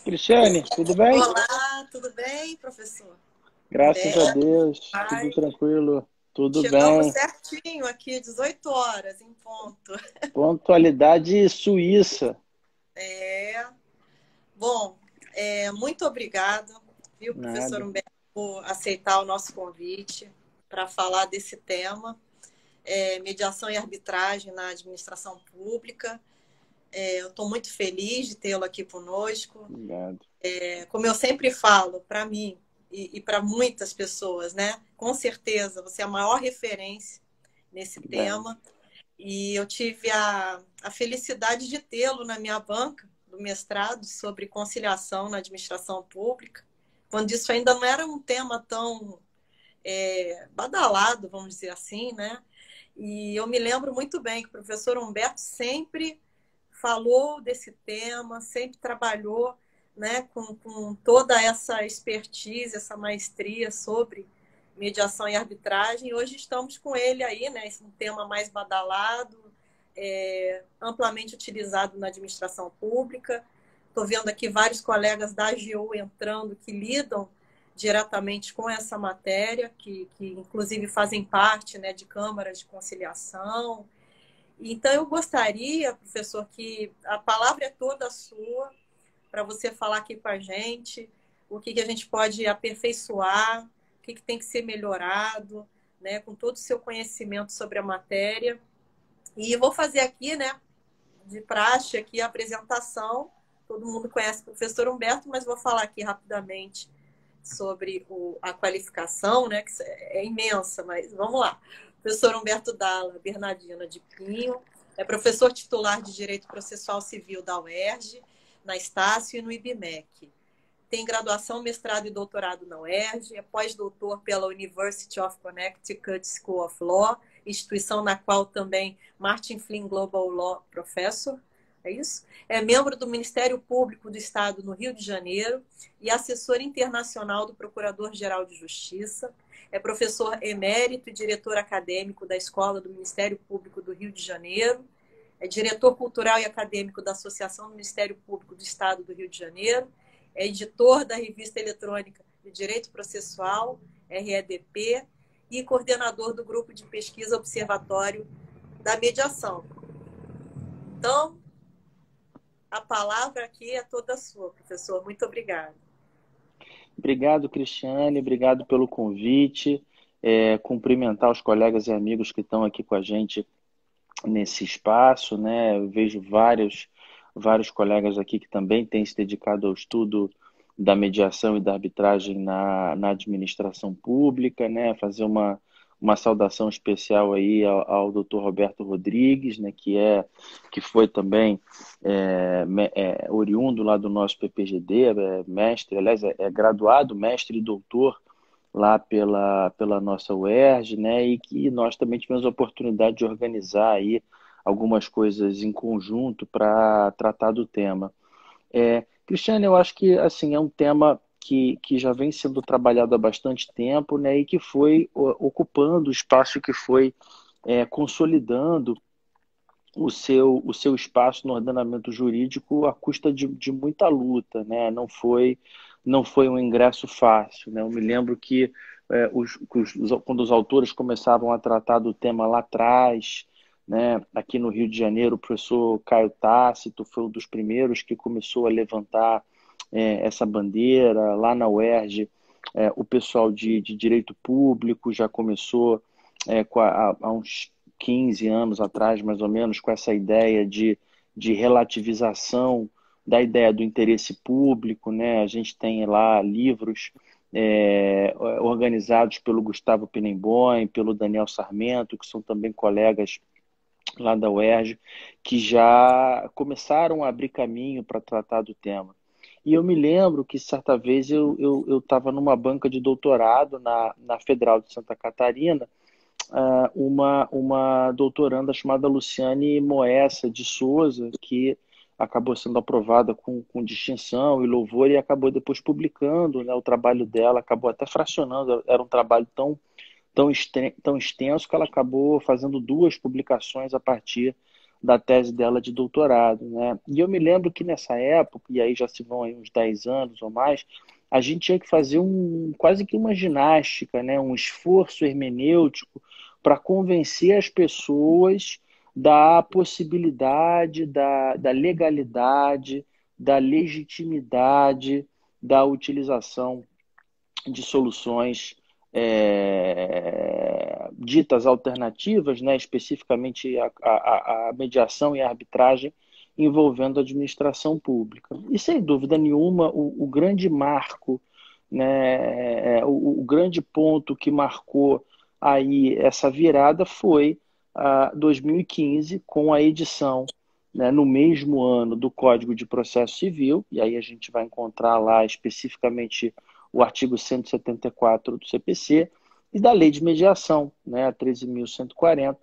Cristiane, tudo bem? Olá, tudo bem, professor? Graças a Bem, Deus, tudo ai, tranquilo, tudo chegamos bem. certinho aqui, 18 horas em ponto. Pontualidade suíça. É, bom, muito obrigado, viu, professor Nada. Humberto, por aceitar o nosso convite para falar desse tema, mediação e arbitragem na administração pública. Eu estou muito feliz de tê-lo aqui conosco. Obrigado. Como eu sempre falo, para mim e para muitas pessoas, né? Com certeza, você é a maior referência nesse Obrigado. tema. E eu tive a felicidade de tê-lo na minha banca do mestrado sobre conciliação na administração pública, quando isso ainda não era um tema tão badalado, vamos dizer assim, né? E eu me lembro muito bem que o professor Humberto sempre falou desse tema, sempre trabalhou, né, com toda essa expertise, essa maestria sobre mediação e arbitragem. Hoje estamos com ele aí, né, esse um tema mais badalado, amplamente utilizado na administração pública. Estou vendo aqui vários colegas da AGU entrando que lidam diretamente com essa matéria, que inclusive fazem parte, né, de câmaras de conciliação. Então, eu gostaria, professor, que a palavra é toda sua, para você falar aqui com a gente, o que a gente pode aperfeiçoar, o que tem que ser melhorado, né, com todo o seu conhecimento sobre a matéria. E eu vou fazer aqui, né, de praxe, aqui a apresentação. Todo mundo conhece o professor Humberto, mas vou falar aqui rapidamente sobre a qualificação, né, que é imensa, mas vamos lá. Professor Humberto Dalla Bernardina de Pinho, é professor titular de Direito Processual Civil da UERJ, na Estácio e no IBMEC. Tem graduação, mestrado e doutorado na UERJ, é pós-doutor pela University of Connecticut School of Law, instituição na qual também Martin Flynn Global Law Professor, é isso? É membro do Ministério Público do Estado no Rio de Janeiro e assessor internacional do Procurador-Geral de Justiça. É professor emérito e diretor acadêmico da Escola do Ministério Público do Rio de Janeiro. É diretor cultural e acadêmico da Associação do Ministério Público do Estado do Rio de Janeiro. É editor da revista eletrônica de Direito Processual, REDP, e coordenador do grupo de pesquisa Observatório da Mediação. Então, a palavra aqui é toda sua, professor. Muito obrigada. Obrigado, Cristiane, obrigado pelo convite. Cumprimentar os colegas e amigos que estão aqui com a gente nesse espaço, né? Eu vejo vários colegas aqui que também têm se dedicado ao estudo da mediação e da arbitragem na administração pública, né? Fazer uma saudação especial aí ao Dr. Roberto Rodrigues, né? Que foi também oriundo lá do nosso PPGD, mestre, aliás, é graduado, mestre e doutor lá pela nossa UERJ, né? E que nós também tivemos a oportunidade de organizar aí algumas coisas em conjunto para tratar do tema. Cristiane, eu acho que assim é um tema que já vem sendo trabalhado há bastante tempo, né? E que foi ocupando o espaço que foi consolidando o seu espaço no ordenamento jurídico à custa de muita luta, né? Não foi um ingresso fácil, né? Eu me lembro que quando os autores começavam a tratar do tema lá atrás, né? Aqui no Rio de Janeiro, o professor Caio Tácito foi um dos primeiros que começou a levantar essa bandeira. Lá na UERJ, o pessoal de direito público já começou há uns 15 anos atrás, mais ou menos, com essa ideia de relativização da ideia do interesse público, né? A gente tem lá livros organizados pelo Gustavo Penenboim, pelo Daniel Sarmento, que são também colegas lá da UERJ, que já começaram a abrir caminho para tratar do tema. E eu me lembro que certa vez eu estava numa banca de doutorado na Federal de Santa Catarina, uma doutoranda chamada Luciane Moessa de Souza, que acabou sendo aprovada com distinção e louvor e acabou depois publicando, né, o trabalho dela, acabou até fracionando, era um trabalho tão extenso que ela acabou fazendo duas publicações a partir da tese dela de doutorado, né? E eu me lembro que nessa época, e aí já se vão aí uns 10 anos ou mais, a gente tinha que fazer quase que uma ginástica, né? Um esforço hermenêutico para convencer as pessoas da possibilidade, da legalidade, da legitimidade da utilização de soluções ditas alternativas, né, especificamente a mediação e a arbitragem envolvendo a administração pública. E, sem dúvida nenhuma, o grande marco, né, o grande ponto que marcou aí essa virada foi 2015, com a edição, né, no mesmo ano, do Código de Processo Civil, e aí a gente vai encontrar lá especificamente o artigo 174 do CPC, e da Lei de Mediação, né, a 13.140,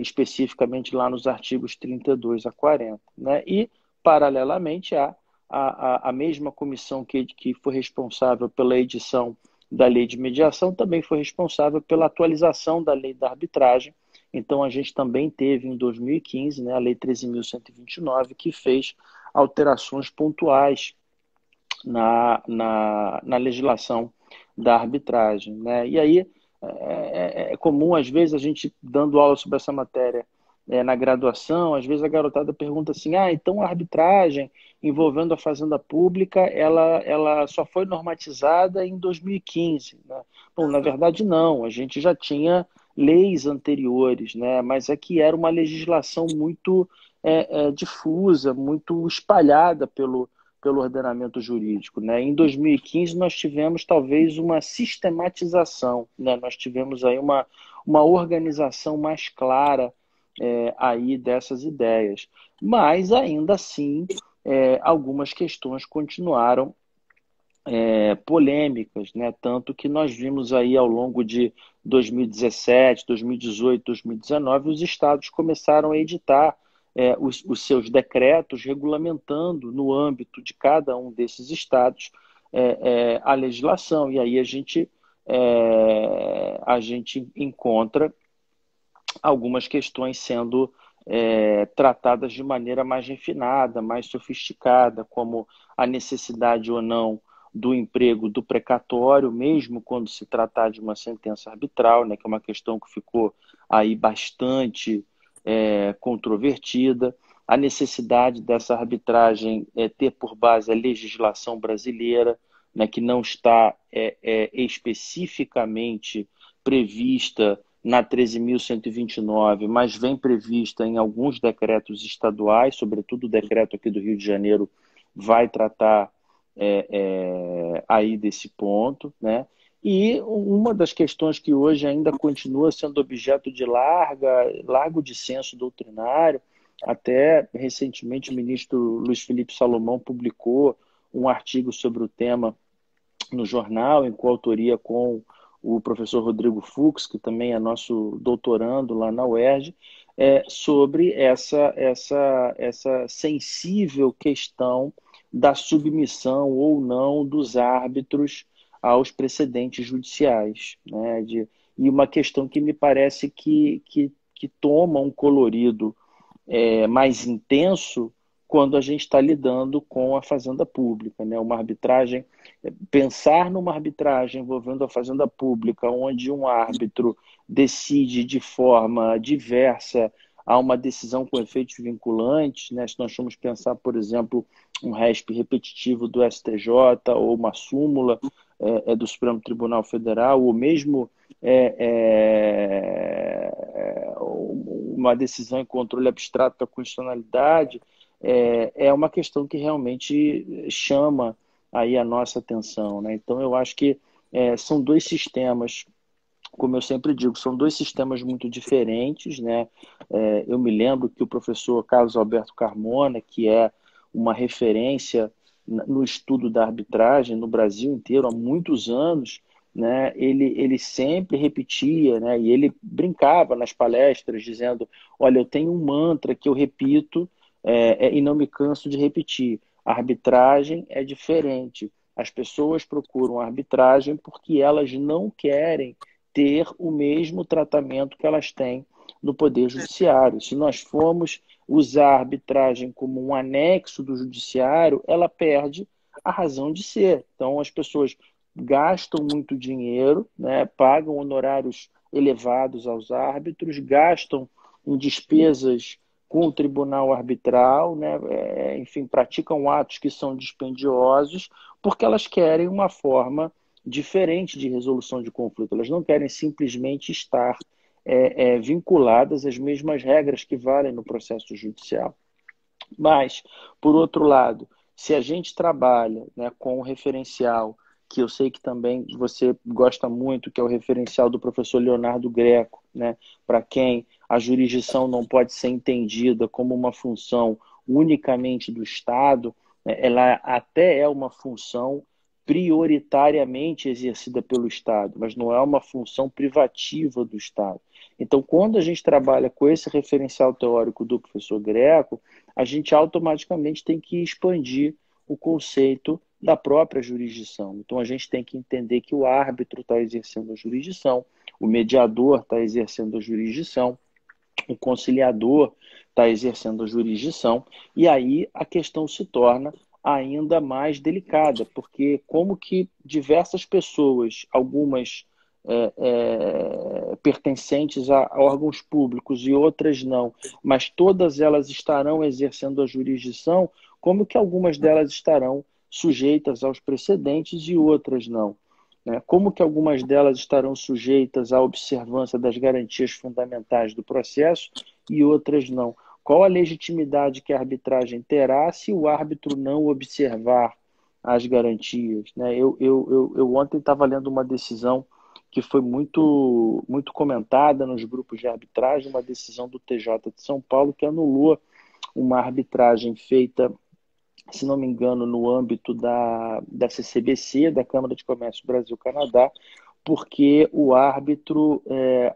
especificamente lá nos artigos 32 a 40. Né? E, paralelamente, a mesma comissão que foi responsável pela edição da Lei de Mediação também foi responsável pela atualização da Lei da Arbitragem. Então, a gente também teve, em 2015, né, a Lei 13.129, que fez alterações pontuais na legislação da arbitragem. Né? E aí é comum, às vezes, a gente dando aula sobre essa matéria na graduação, às vezes a garotada pergunta assim, então a arbitragem envolvendo a fazenda pública, ela só foi normatizada em 2015. Né? Bom, na verdade não, a gente já tinha leis anteriores, né? Mas é que era uma legislação muito difusa, muito espalhada pelo ordenamento jurídico. Né? Em 2015, nós tivemos talvez uma sistematização, né? Nós tivemos aí uma organização mais clara aí dessas ideias. Mas, ainda assim, algumas questões continuaram polêmicas, né? Tanto que nós vimos aí ao longo de 2017, 2018, 2019, os estados começaram a editar os seus decretos regulamentando no âmbito de cada um desses estados a legislação. E aí a gente encontra algumas questões sendo tratadas de maneira mais refinada, mais sofisticada, como a necessidade ou não do emprego do precatório, mesmo quando se tratar de uma sentença arbitral, né, que é uma questão que ficou aí bastante controvertida, a necessidade dessa arbitragem ter por base a legislação brasileira, né, que não está especificamente prevista na 13.129, mas vem prevista em alguns decretos estaduais, sobretudo o decreto aqui do Rio de Janeiro vai tratar aí desse ponto, né? E uma das questões que hoje ainda continua sendo objeto de largo dissenso doutrinário, até recentemente o ministro Luiz Felipe Salomão publicou um artigo sobre o tema no jornal, em coautoria com o professor Rodrigo Fux, que também é nosso doutorando lá na UERJ, sobre essa sensível questão da submissão ou não dos árbitros aos precedentes judiciais. Né? E uma questão que me parece que toma um colorido mais intenso quando a gente está lidando com a fazenda pública, né? Uma arbitragem, pensar numa arbitragem envolvendo a fazenda pública, onde um árbitro decide de forma diversa a uma decisão com efeitos vinculantes, né? Se nós formos pensar, por exemplo, um RESP repetitivo do STJ ou uma súmula do Supremo Tribunal Federal, ou mesmo uma decisão em controle abstrato da constitucionalidade, é uma questão que realmente chama aí a nossa atenção. Né? Então, eu acho que são dois sistemas, como eu sempre digo, são dois sistemas muito diferentes. Né? Eu me lembro que o professor Carlos Alberto Carmona, que é uma referência no estudo da arbitragem no Brasil inteiro há muitos anos, né? Ele sempre repetia, né? E ele brincava nas palestras dizendo, olha, eu tenho um mantra que eu repito e não me canso de repetir. A arbitragem é diferente. As pessoas procuram a arbitragem porque elas não querem ter o mesmo tratamento que elas têm no Poder Judiciário. Se nós formos usar a arbitragem como um anexo do Judiciário, ela perde a razão de ser. Então, as pessoas gastam muito dinheiro, né, pagam honorários elevados aos árbitros, gastam em despesas com o tribunal arbitral, né, enfim, praticam atos que são dispendiosos, porque elas querem uma forma diferente de resolução de conflito. Elas não querem simplesmente estar vinculadas às mesmas regras que valem no processo judicial. Mas, por outro lado, se a gente trabalha, né, com o referencial, que eu sei que também você gosta muito, que é o referencial do professor Leonardo Greco, né, para quem a jurisdição não pode ser entendida como uma função unicamente do Estado, né, ela até é uma função prioritariamente exercida pelo Estado, mas não é uma função privativa do Estado. Então, quando a gente trabalha com esse referencial teórico do professor Greco, a gente automaticamente tem que expandir o conceito da própria jurisdição. Então, a gente tem que entender que o árbitro está exercendo a jurisdição, o mediador está exercendo a jurisdição, o conciliador está exercendo a jurisdição, e aí a questão se torna ainda mais delicada, porque como que diversas pessoas, algumas pertencentes a órgãos públicos e outras não, mas todas elas estarão exercendo a jurisdição, como que algumas delas estarão sujeitas aos precedentes e outras não? Né? Como que algumas delas estarão sujeitas à observância das garantias fundamentais do processo e outras não? Qual a legitimidade que a arbitragem terá se o árbitro não observar as garantias? Né? Eu ontem estava lendo uma decisão que foi muito, muito comentada nos grupos de arbitragem, uma decisão do TJ de São Paulo que anulou uma arbitragem feita, se não me engano, no âmbito da CCBC, da Câmara de Comércio Brasil-Canadá, porque o árbitro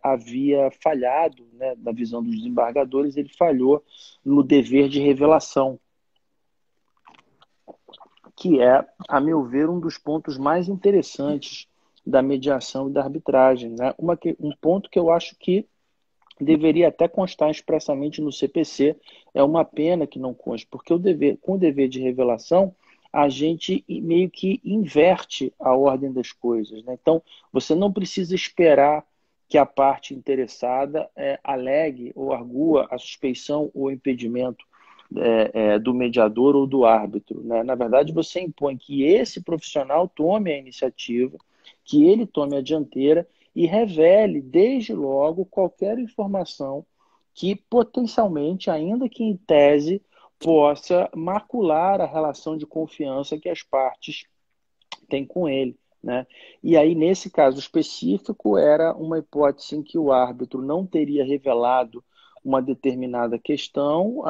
havia falhado, né, na visão dos desembargadores, ele falhou no dever de revelação, que é, a meu ver, um dos pontos mais interessantes da mediação e da arbitragem. Né? Um ponto que eu acho que deveria até constar expressamente no CPC, é uma pena que não conste, porque com o dever de revelação, a gente meio que inverte a ordem das coisas. Né? Então, você não precisa esperar que a parte interessada alegue ou argua a suspeição ou impedimento do mediador ou do árbitro. Né? Na verdade, você impõe que esse profissional tome a iniciativa, que ele tome a dianteira e revele, desde logo, qualquer informação que potencialmente, ainda que em tese, possa macular a relação de confiança que as partes têm com ele. Né? E aí, nesse caso específico, era uma hipótese em que o árbitro não teria revelado uma determinada questão,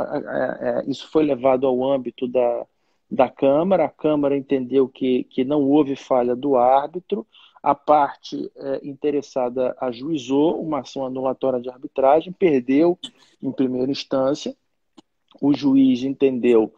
isso foi levado ao âmbito da Câmara, a Câmara entendeu que não houve falha do árbitro, a parte interessada ajuizou uma ação anulatória de arbitragem, perdeu em primeira instância, o juiz entendeu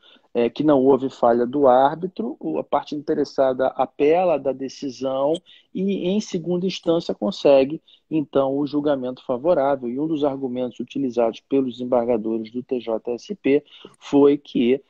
que não houve falha do árbitro, a parte interessada apela da decisão e, em segunda instância, consegue, então, o julgamento favorável. E um dos argumentos utilizados pelos desembargadores do TJSP foi que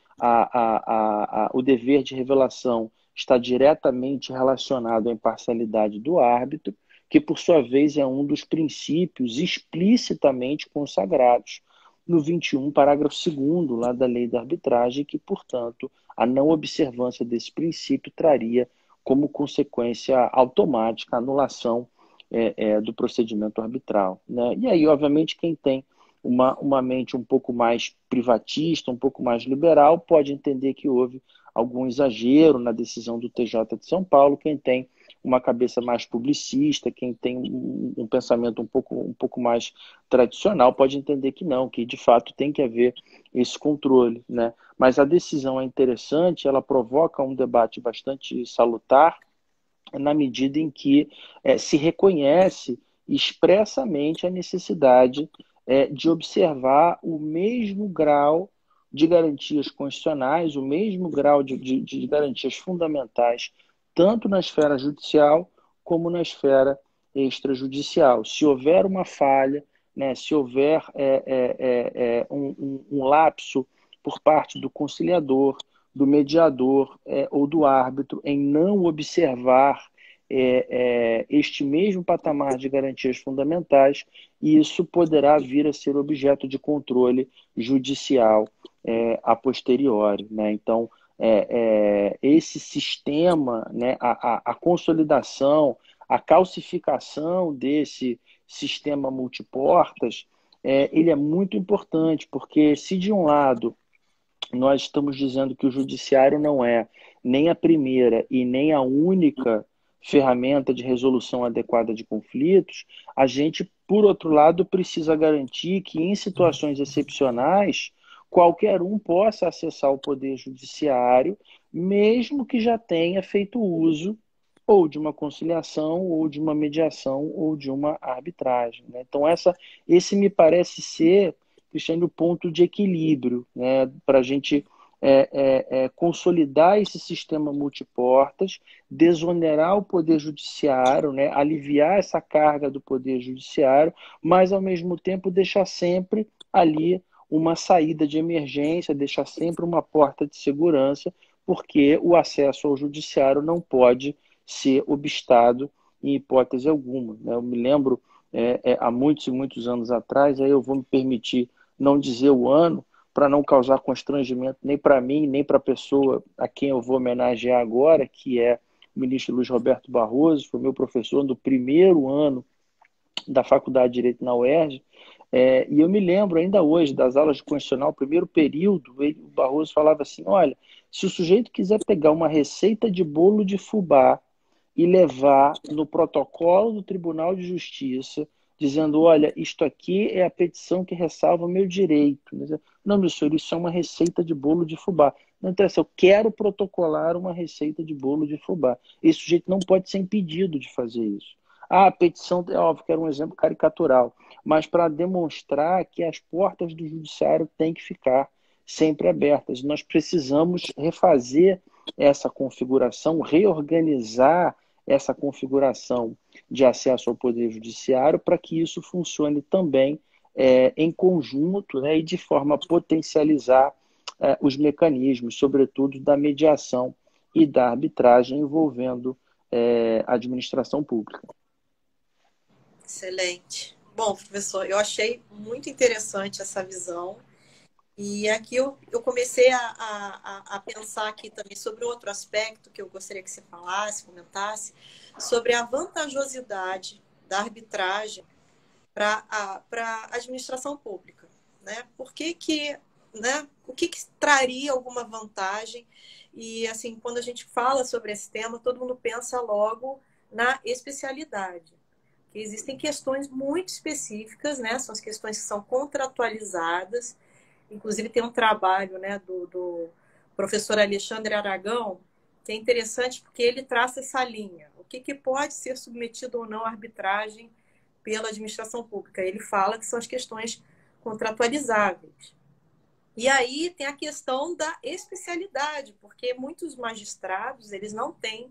o dever de revelação está diretamente relacionado à imparcialidade do árbitro, que, por sua vez, é um dos princípios explicitamente consagrados no 21, parágrafo 2º, lá da Lei da Arbitragem, que, portanto, a não observância desse princípio traria como consequência automática a anulação do procedimento arbitral. Né? E aí, obviamente, quem tem uma mente um pouco mais privatista, um pouco mais liberal, pode entender que houve algum exagero na decisão do TJ de São Paulo. Quem tem uma cabeça mais publicista, quem tem um pensamento um pouco mais tradicional, pode entender que não, que de fato tem que haver esse controle. Né? Mas a decisão é interessante, ela provoca um debate bastante salutar, na medida em que se reconhece expressamente a necessidade de observar o mesmo grau de garantias constitucionais, o mesmo grau de garantias fundamentais, tanto na esfera judicial como na esfera extrajudicial. Se houver uma falha né, se houver um lapso por parte do conciliador, do mediador ou do árbitro em não observar este mesmo patamar de garantias fundamentais, e isso poderá vir a ser objeto de controle judicial a posteriori, né? Então, esse sistema, né, a consolidação, a calcificação desse sistema multiportas, ele é muito importante, porque se de um lado nós estamos dizendo que o judiciário não é nem a primeira e nem a única ferramenta de resolução adequada de conflitos, a gente, por outro lado, precisa garantir que em situações excepcionais qualquer um possa acessar o poder judiciário, mesmo que já tenha feito uso ou de uma conciliação, ou de uma mediação, ou de uma arbitragem, né? Então, esse me parece ser, Cristiano, o ponto de equilíbrio, né, para a gente consolidar esse sistema multiportas, desonerar o poder judiciário, né, aliviar essa carga do poder judiciário, mas, ao mesmo tempo, deixar sempre ali uma saída de emergência, deixar sempre uma porta de segurança, porque o acesso ao judiciário não pode ser obstado em hipótese alguma, né? Eu me lembro, há muitos e muitos anos atrás, aí eu vou me permitir não dizer o ano, para não causar constrangimento nem para mim, nem para a pessoa a quem eu vou homenagear agora, que é o ministro Luiz Roberto Barroso, foi meu professor no primeiro ano da Faculdade de Direito na UERJ, e eu me lembro ainda hoje das aulas de constitucional, primeiro período, o Barroso falava assim, olha, se o sujeito quiser pegar uma receita de bolo de fubá e levar no protocolo do Tribunal de Justiça, dizendo, olha, isto aqui é a petição que ressalva o meu direito. Não, meu senhor, isso é uma receita de bolo de fubá. Não interessa, eu quero protocolar uma receita de bolo de fubá. Esse sujeito não pode ser impedido de fazer isso. A petição, é óbvio que era um exemplo caricatural, mas para demonstrar que as portas do judiciário têm que ficar sempre abertas. Nós precisamos refazer essa configuração, reorganizar essa configuração de acesso ao Poder Judiciário para que isso funcione também em conjunto, né, e de forma a potencializar os mecanismos, sobretudo da mediação e da arbitragem envolvendo a administração pública. Excelente. Bom, professor, eu achei muito interessante essa visão. E aqui eu comecei a pensar aqui também sobre outro aspecto que eu gostaria que você falasse, comentasse, sobre a vantajosidade da arbitragem para a administração pública, né? Por que né? O que traria alguma vantagem? E, assim, quando a gente fala sobre esse tema, todo mundo pensa logo na especialidade. Que existem questões muito específicas, né? São as questões que são contratualizadas. Inclusive, tem um trabalho, né, do professor Alexandre Aragão, que é interessante porque ele traça essa linha. O que pode ser submetido ou não à arbitragem pela administração pública? Ele fala que são as questões contratualizáveis. E aí tem a questão da especialidade, porque muitos magistrados eles não têm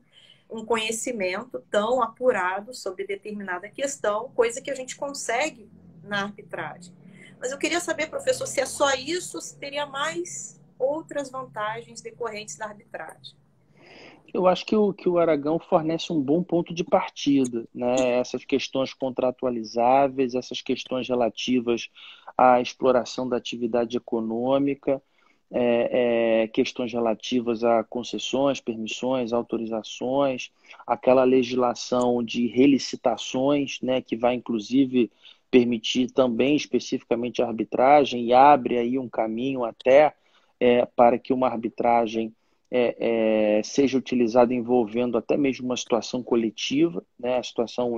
um conhecimento tão apurado sobre determinada questão, coisa que a gente consegue na arbitragem. Mas eu queria saber, professor, se é só isso ou se teria mais outras vantagens decorrentes da arbitragem. Eu acho que o Aragão fornece um bom ponto de partida, né? Essas questões contratualizáveis, essas questões relativas à exploração da atividade econômica, questões relativas a concessões, permissões, autorizações, aquela legislação de relicitações, né, que vai inclusive permitir também especificamente a arbitragem e abre aí um caminho até para que uma arbitragem seja utilizada envolvendo até mesmo uma situação coletiva, né, a situação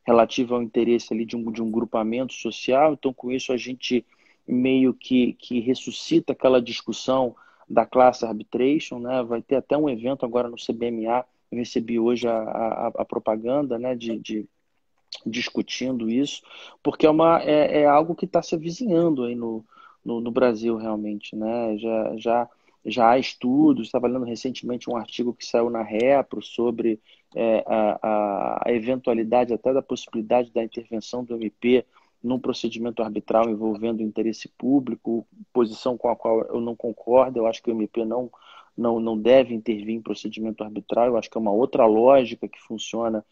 relativa ao interesse ali de um grupamento social. Então, com isso, a gente meio que ressuscita aquela discussão da class arbitration, né? Vai ter até um evento agora no CBMA, eu recebi hoje a propaganda, né, discutindo isso, porque é algo que está se avizinhando aí no Brasil realmente, né? Já já há estudos, estava lendo recentemente um artigo que saiu na Repro sobre a eventualidade até da possibilidade da intervenção do MP num procedimento arbitral envolvendo o interesse público, posição com a qual eu não concordo. Eu acho que o MP não deve intervir em procedimento arbitral. Eu acho que é uma outra lógica que funciona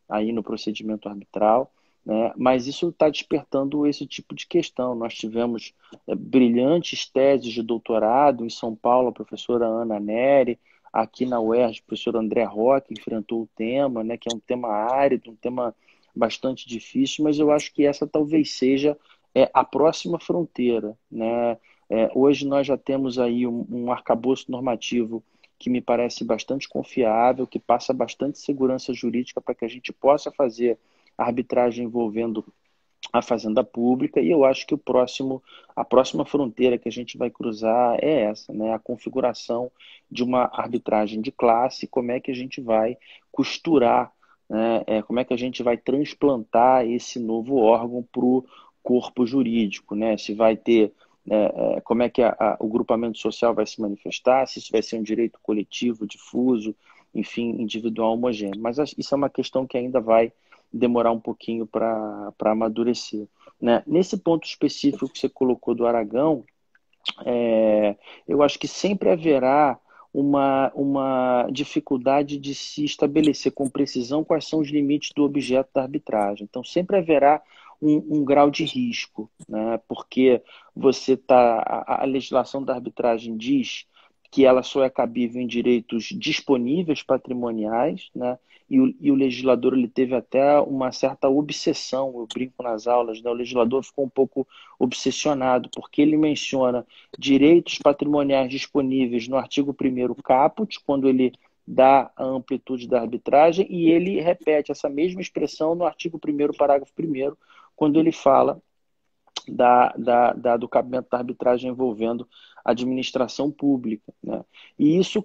aí no procedimento arbitral, né? Mas isso está despertando esse tipo de questão. Nós tivemos brilhantes teses de doutorado em São Paulo, a professora Ana Neri, aqui na UERJ, o professor André Roque enfrentou o tema, né, que é um tema árido, um tema bastante difícil, mas eu acho que essa talvez seja a próxima fronteira, né? Hoje nós já temos aí um arcabouço normativo que me parece bastante confiável, que passa bastante segurança jurídica para que a gente possa fazer arbitragem envolvendo a fazenda pública, e eu acho que a próxima fronteira que a gente vai cruzar é essa, né? A configuração de uma arbitragem de classe, como é que a gente vai costurar, né? Como é que a gente vai transplantar esse novo órgão para o corpo jurídico, né? Se vai ter como é que o grupamento social vai se manifestar, se isso vai ser um direito coletivo, difuso, enfim, individual, homogêneo. Mas isso é uma questão que ainda vai demorar um pouquinho para amadurecer, né? Nesse ponto específico que você colocou do Aragão, eu acho que sempre haverá uma dificuldade de se estabelecer com precisão quais são os limites do objeto da arbitragem. Então, sempre haverá um grau de risco, né? Porque a legislação da arbitragem diz que ela só é cabível em direitos disponíveis patrimoniais, né? E o legislador ele teve até uma certa obsessão, eu brinco nas aulas, né? O legislador ficou um pouco obsessionado, porque ele menciona direitos patrimoniais disponíveis no artigo 1º caput, quando ele dá a amplitude da arbitragem, e ele repete essa mesma expressão no artigo 1º, parágrafo 1º, quando ele fala do cabimento da arbitragem envolvendo a administração pública, né? E isso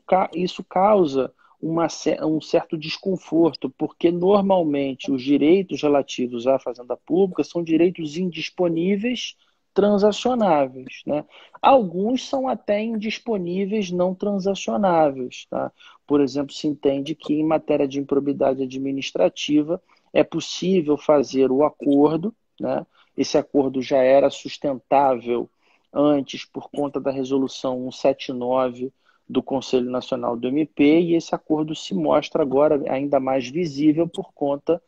causa um certo desconforto, porque normalmente os direitos relativos à fazenda pública são direitos indisponíveis transacionáveis, né? Alguns são até indisponíveis não transacionáveis, tá? Por exemplo, se entende que em matéria de improbidade administrativa é possível fazer o acordo, né? Esse acordo já era sustentável antes por conta da resolução 179 do Conselho Nacional do MP, e esse acordo se mostra agora ainda mais visível por conta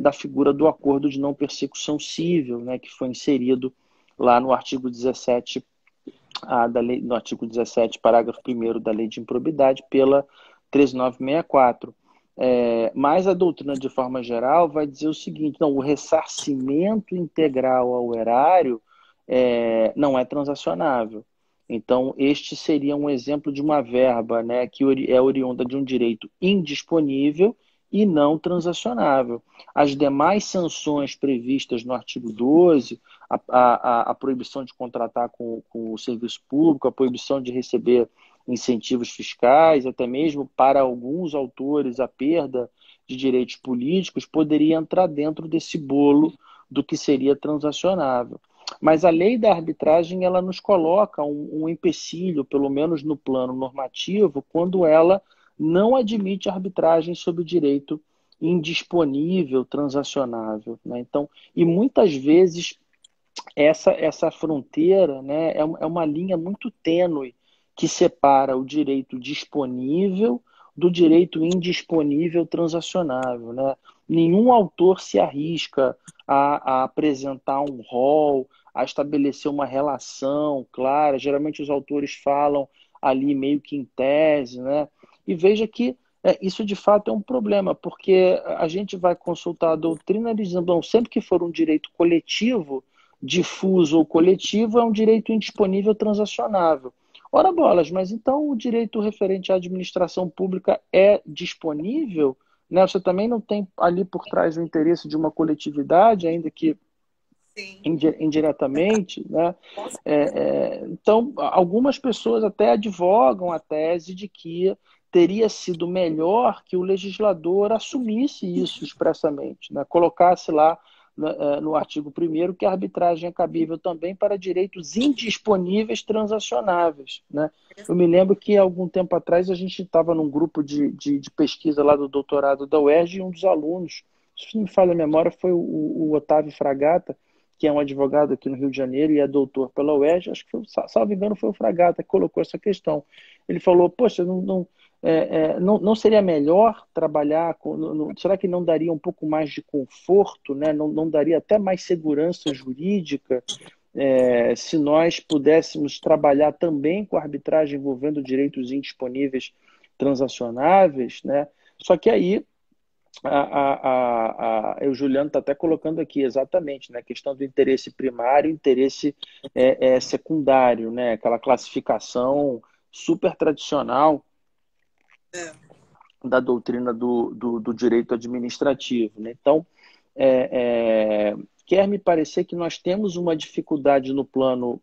da figura do acordo de não persecução civil, né, que foi inserido lá no artigo 17, no artigo 17, parágrafo 1º da Lei de Improbidade, pela 13964. Mas a doutrina, de forma geral, vai dizer o seguinte: não, o ressarcimento integral ao erário não é transacionável. Então, este seria um exemplo de uma verba, né, que é oriunda de um direito indisponível e não transacionável. As demais sanções previstas no artigo 12, a proibição de contratar com o serviço público, a proibição de receber incentivos fiscais, até mesmo para alguns autores a perda de direitos políticos, poderia entrar dentro desse bolo do que seria transacionável. Mas a lei da arbitragem ela nos coloca um empecilho, pelo menos no plano normativo, quando ela não admite arbitragem sobre direito indisponível, transacionável, né? Então, e muitas vezes essa fronteira, né, é uma linha muito tênue que separa o direito disponível do direito indisponível transacionável, né? Nenhum autor se arrisca a apresentar um rol, a estabelecer uma relação clara. Geralmente os autores falam ali meio que em tese, né? E veja que isso de fato é um problema, porque a gente vai consultar a doutrina dizendo, bom, sempre que for um direito coletivo, difuso ou coletivo, é um direito indisponível transacionável. Ora bolas, mas então o direito referente à administração pública é disponível? Né? Você também não tem ali por trás o interesse de uma coletividade, ainda que Sim. indiretamente, né? Então, algumas pessoas até advogam a tese de que teria sido melhor que o legislador assumisse isso expressamente, né? Colocasse lá no artigo 1º que a arbitragem é cabível também para direitos indisponíveis transacionáveis, né? Eu me lembro que algum tempo atrás a gente estava num grupo de pesquisa lá do doutorado da UERJ e um dos alunos, se não me falha a memória, foi o Otávio Fragata, que é um advogado aqui no Rio de Janeiro e é doutor pela UERJ, acho que, salvo engano, foi o Fragata que colocou essa questão. Ele falou, poxa, não seria melhor trabalhar será que não daria um pouco mais de conforto, né? Não daria até mais segurança jurídica se nós pudéssemos trabalhar também com a arbitragem envolvendo direitos indisponíveis transacionáveis, né? Só que aí o Juliano está até colocando aqui exatamente, né, a questão do interesse primário e interesse secundário, né? Aquela classificação super tradicional da doutrina do direito administrativo, né? Então, quer me parecer que nós temos uma dificuldade no plano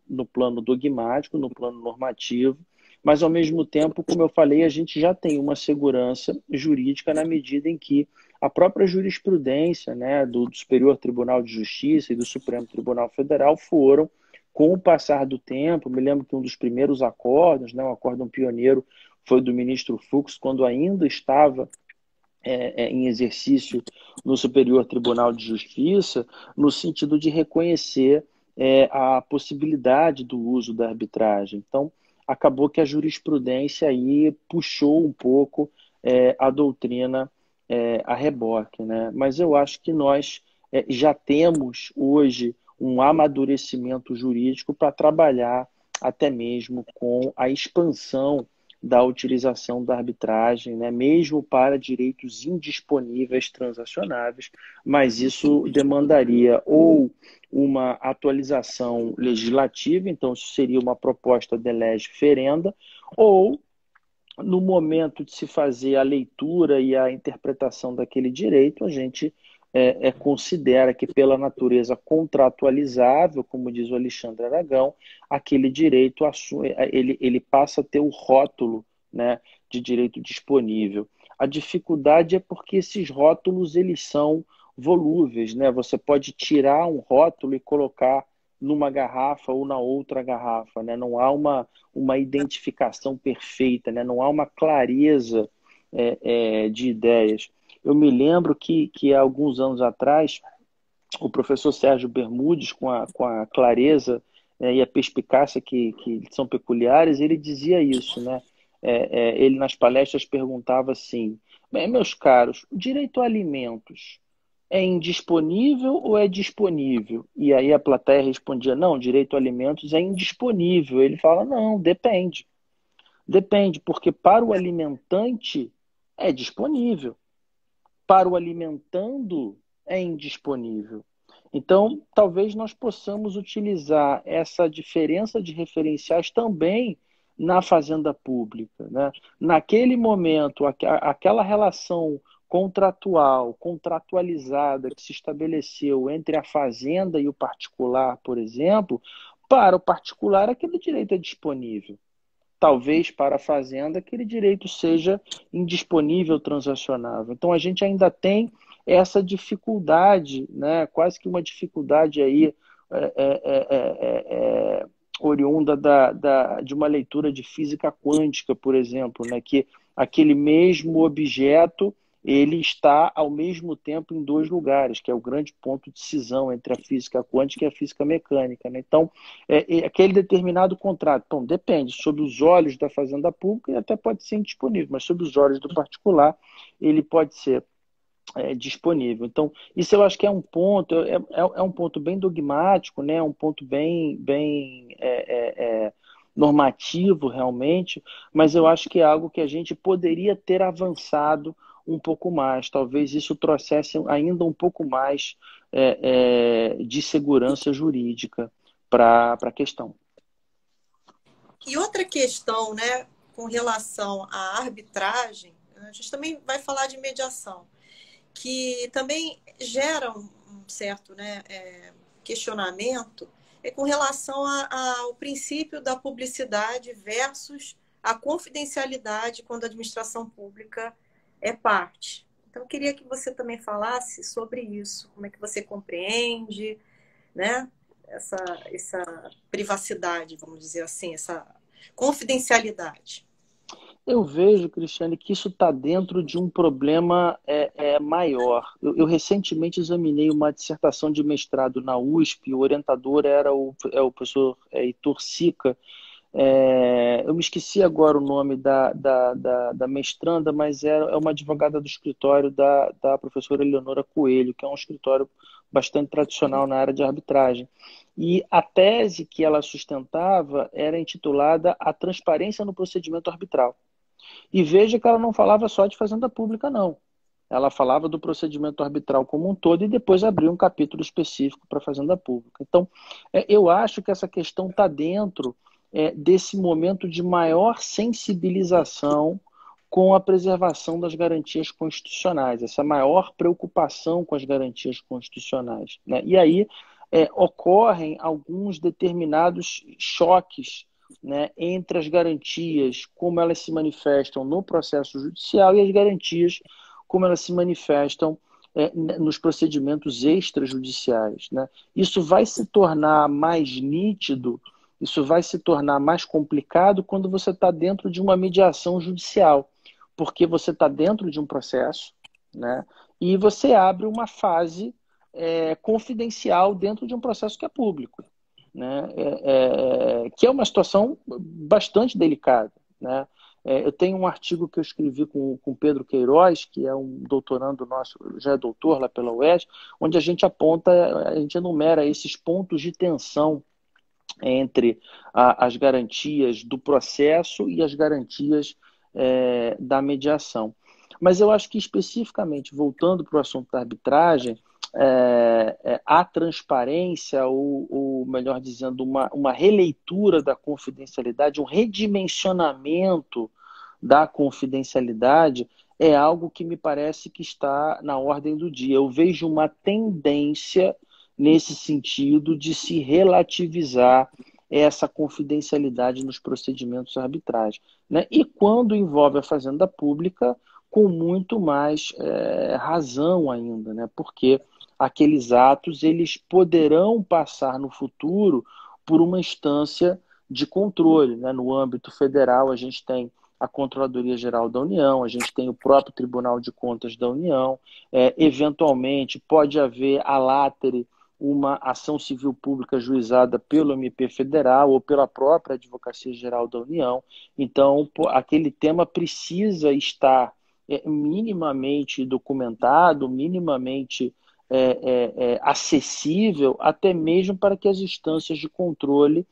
dogmático, no plano normativo, mas, ao mesmo tempo, como eu falei, a gente já tem uma segurança jurídica na medida em que a própria jurisprudência, né, do Superior Tribunal de Justiça e do Supremo Tribunal Federal foram, com o passar do tempo, me lembro que um dos primeiros acordos, né, um acórdão pioneiro, foi do ministro Fux, quando ainda estava em exercício no Superior Tribunal de Justiça, no sentido de reconhecer a possibilidade do uso da arbitragem. Então, acabou que a jurisprudência aí puxou um pouco a doutrina a reboque, né? Mas eu acho que nós já temos hoje um amadurecimento jurídico para trabalhar até mesmo com a expansão da utilização da arbitragem, né, mesmo para direitos indisponíveis transacionáveis, mas isso demandaria ou uma atualização legislativa, então isso seria uma proposta de lege ferenda, ou no momento de se fazer a leitura e a interpretação daquele direito, a gente considera que, pela natureza contratualizável, como diz o Alexandre Aragão, aquele direito ele passa a ter o rótulo, né, de direito disponível. A dificuldade é porque esses rótulos eles são volúveis, né? Você pode tirar um rótulo e colocar numa garrafa ou na outra garrafa, né? Não há uma identificação perfeita, né? Não há uma clareza de ideias. Eu me lembro que há alguns anos atrás, o professor Sérgio Bermudes, com a clareza e a perspicácia que são peculiares, ele dizia isso, né? Ele nas palestras perguntava assim, meus caros, o direito a alimentos é indisponível ou é disponível? E aí a plateia respondia, não, direito a alimentos é indisponível. Ele fala, não, depende. Depende, porque para o alimentante é disponível. Para o alimentando é indisponível. Então, talvez nós possamos utilizar essa diferença de referenciais também na fazenda pública, né? Naquele momento, aquela relação contratualizada que se estabeleceu entre a fazenda e o particular, por exemplo, para o particular aquele direito é disponível. Talvez para a fazenda aquele direito seja indisponível, transacionável. Então a gente ainda tem essa dificuldade, né? Quase que uma dificuldade aí oriunda de uma leitura de física quântica, por exemplo, né? Que aquele mesmo objeto ele está ao mesmo tempo em dois lugares, que é o grande ponto de cisão entre a física quântica e a física mecânica, né? Então, aquele determinado contrato, bom, depende, sob os olhos da fazenda pública ele até pode ser indisponível, mas sob os olhos do particular ele pode ser disponível. Então, isso eu acho que é um ponto, um ponto bem dogmático, né? Um ponto bem normativo realmente, mas eu acho que é algo que a gente poderia ter avançado um pouco mais. Talvez isso trouxesse ainda um pouco mais de segurança jurídica para a questão. E outra questão, né, com relação à arbitragem, a gente também vai falar de mediação, que também gera um certo, né, questionamento com relação ao princípio da publicidade versus a confidencialidade quando a administração pública é parte. Então, eu queria que você também falasse sobre isso, como é que você compreende, né, essa privacidade, vamos dizer assim, essa confidencialidade. Eu vejo, Cristiane, que isso está dentro de um problema maior. Eu recentemente examinei uma dissertação de mestrado na USP, o orientador era o professor Heitor Sica. Eu me esqueci agora o nome da mestranda, mas é uma advogada do escritório da professora Eleonora Coelho, que é um escritório bastante tradicional na área de arbitragem. E a tese que ela sustentava era intitulada A Transparência no Procedimento Arbitral. E veja que ela não falava só de fazenda pública, não. Ela falava do procedimento arbitral como um todo e depois abriu um capítulo específico para a fazenda pública. Então, eu acho que essa questão está dentro desse momento de maior sensibilização com a preservação das garantias constitucionais, essa maior preocupação com as garantias constitucionais, né? E aí ocorrem alguns determinados choques, né, entre as garantias, como elas se manifestam no processo judicial e as garantias, como elas se manifestam nos procedimentos extrajudiciais, né? Isso vai se tornar mais nítido, isso vai se tornar mais complicado quando você está dentro de uma mediação judicial, porque você está dentro de um processo, né, e você abre uma fase confidencial dentro de um processo que é público, né, que é uma situação bastante delicada, né? Eu tenho um artigo que eu escrevi com Pedro Queiroz, que é um doutorando nosso, já é doutor lá pela UES, onde a gente aponta, a gente enumera esses pontos de tensão entre as garantias do processo e as garantias da mediação. Mas eu acho que especificamente, voltando para o assunto da arbitragem, a transparência, ou melhor dizendo, uma releitura da confidencialidade, um redimensionamento da confidencialidade é algo que me parece que está na ordem do dia. Eu vejo uma tendência nesse sentido de se relativizar essa confidencialidade nos procedimentos arbitrais, né? E quando envolve a fazenda pública, com muito mais razão ainda, né? Porque aqueles atos eles poderão passar no futuro por uma instância de controle, né? No âmbito federal, a gente tem a Controladoria Geral da União, a gente tem o próprio Tribunal de Contas da União, eventualmente pode haver a látere uma ação civil pública ajuizada pelo MP Federal ou pela própria Advocacia Geral da União. Então, aquele tema precisa estar minimamente documentado, minimamente acessível, até mesmo para que as instâncias de controle